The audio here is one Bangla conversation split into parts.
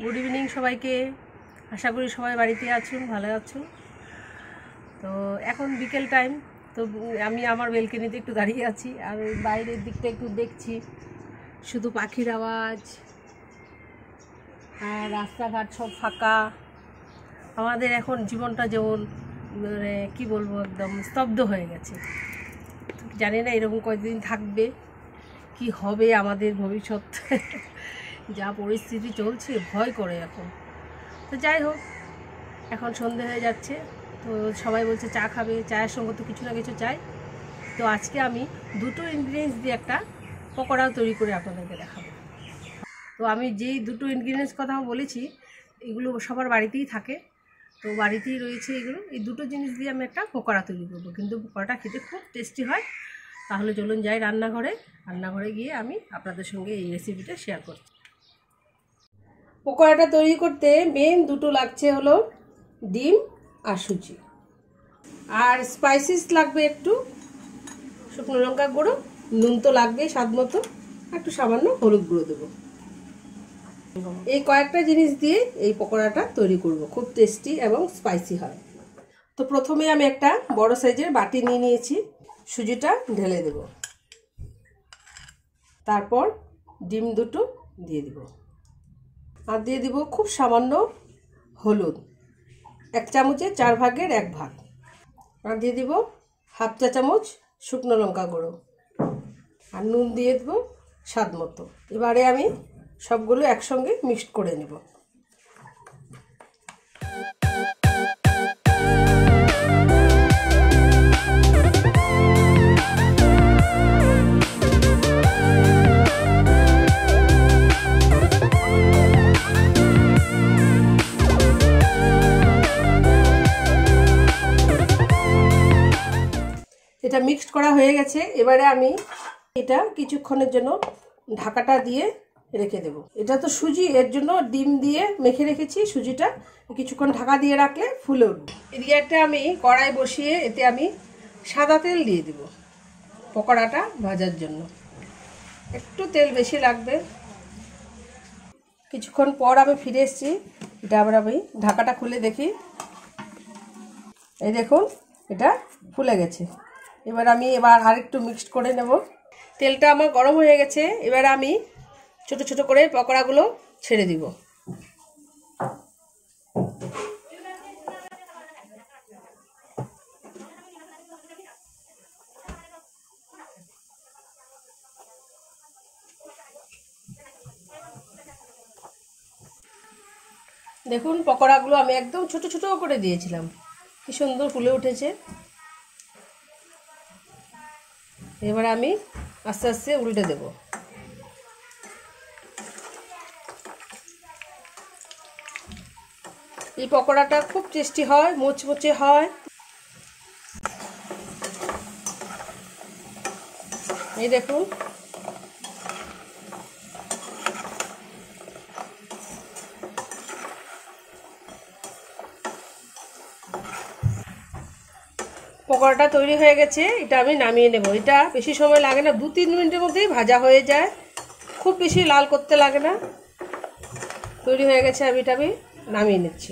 গুড ইভিনিং সবাইকে। আশা করি সবাই বাড়িতে আছেন, ভালো আছেন। তো এখন বিকেল টাইম, তো আমি আমার বেলকনিতে একটু দাঁড়িয়ে আছি আর বাইরের দিকটা একটু দেখছি, শুধু পাখির আওয়াজ আর রাস্তাঘাট সব ফাঁকা। আমাদের এখন জীবনটা যেমন মানে কী বলবো, একদম স্তব্ধ হয়ে গেছে। জানি না এরকম কয়েকদিন থাকবে, কি হবে আমাদের ভবিষ্যৎ। যা পরিস্থিতি চলছে ভয় করে এখন। তো যাই হোক, এখন সন্ধে হয়ে যাচ্ছে, তো সবাই বলছে চা খাবে, চায়ের সঙ্গে তো কিছু না কিছু চাই। তো আজকে আমি দুটো ইনগ্রিডিয়েন্টস দিয়ে একটা পকোড়া তৈরি করে আপনাদেরকে দেখাবো। তো আমি যেই দুটো ইনগ্রিডিয়েন্টস কথা বলেছি এগুলো সবার বাড়িতেই থাকে, তো বাড়িতেই রয়েছে এগুলো। এই দুটো জিনিস দিয়ে আমি একটা পকোড়া তৈরি করবো, কিন্তু পকোড়াটা খেতে খুব টেস্টি হয়। তাহলে চলুন যাই রান্নাঘরে গিয়ে আমি আপনাদের সঙ্গে এই রেসিপিটা শেয়ার করছি। পকোড়াটা তৈরি করতে মেন দুটো লাগছে হলো ডিম আর সুজি, আর স্পাইসিস লাগবে একটু শুকনো লঙ্কা গুঁড়ো, নুন তো লাগবে স্বাদ মতো, একটু সামান্য হলুদ গুঁড়ো দেবো। এই কয়েকটা জিনিস দিয়ে এই পকোড়াটা তৈরি করব, খুব টেস্টি এবং স্পাইসি হয়। তো প্রথমে আমি একটা বড় সাইজের বাটি নিয়ে নিয়েছি, সুজিটা ঢেলে দেব, তারপর ডিম দুটো দিয়ে দিব, আর দিয়ে দিব খুব সামান্য হলুদ, 1 চামচের 4 ভাগের 1 ভাগ, আর দিয়ে দিব হাফ চা চামচ শুকনো লঙ্কা গুঁড়ো, আর নুন দিয়ে দেব স্বাদ মতো। এবারে আমি সবগুলো একসঙ্গে মিক্সড করে নেব। এটা মিক্সড করা হয়ে গেছে। এবারে আমি এটা কিছুক্ষণের জন্য ঢাকাটা দিয়ে রেখে দেব। এটা তো সুজি, এর জন্য ডিম দিয়ে মেখে রেখেছি, সুজিটা কিছুক্ষণ ঢাকা দিয়ে রাখলে ফুলে উঠবে। এদিকে একটা আমি কড়াই বসিয়ে এতে আমি সাদা তেল দিয়ে দেব পকোড়াটা ভাজার জন্য। একটু তেল বেশি লাগবে। কিছুক্ষণ পর আমি ফিরে এসেছি, এটা আবার আমি ঢাকাটা খুলে দেখি, এই দেখুন এটা ফুলে গেছে। এবার আরেকটু মিক্সড করে নেব। তেলটা আমার গরম হয়ে গেছে, এবার আমি ছোট ছোট করে পকোড়াগুলো ছেড়ে দিব। দেখুন পকোড়াগুলো আমি একদম ছোট ছোট করে দিয়েছিলাম, কি সুন্দর ফুলে উঠেছে। এবার আমি আস্তে আস্তে উল্টে দেব। এই পকোড়াটা খুব টেস্টি হয়, মুচমুচে হয়। এই দেখুন পকোড়াটা তৈরি হয়ে গেছে, এটা আমি নামিয়ে নেব। এটা বেশি সময় লাগে না, 2-3 মিনিটের মধ্যেই ভাজা হয়ে যায়, খুব বেশি লাল করতে লাগে না। তৈরি হয়ে গেছে, আমি নামিয়ে নিচ্ছি।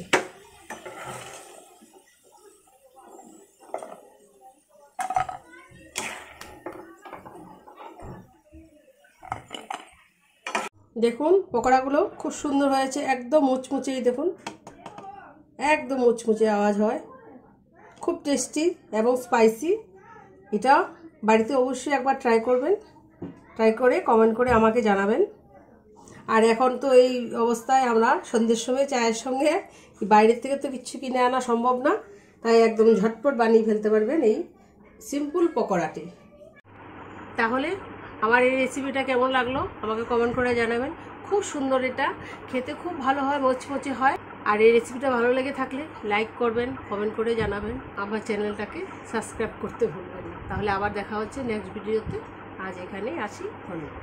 দেখুন পকোড়াগুলো খুব সুন্দর হয়েছে, একদম মুচমুচেই, দেখুন একদম মুচমুচে আওয়াজ হয়, খুব টেস্টি এবং স্পাইসি। এটা বাড়িতে অবশ্যই একবার ট্রাই করবেন, ট্রাই করে কমেন্ট করে আমাকে জানাবেন। আর এখন তো এই অবস্থায় আমরা সন্ধ্যের সময় চায়ের সঙ্গে বাইরের থেকে তো কিছু কিনে আনা সম্ভব না, তাই একদম ঝটপট বানিয়ে ফেলতে পারবেন এই সিম্পল পকোড়াটি। তাহলে আমার এই রেসিপিটা কেমন লাগলো আমাকে কমেন্ট করে জানাবেন। খুব সুন্দর, এটা খেতে খুব ভালো হয়, মচমচে হয়। আর এই রেসিপিটা ভালো লেগে থাকলে লাইক করবেন, কমেন্ট করে জানাবেন, আমার চ্যানেলটাকে সাবস্ক্রাইব করতে ভুলবেন না। তাহলে আবার দেখা হচ্ছে নেক্সট ভিডিওতে। আজ এখানেই আসি, ধন্যবাদ।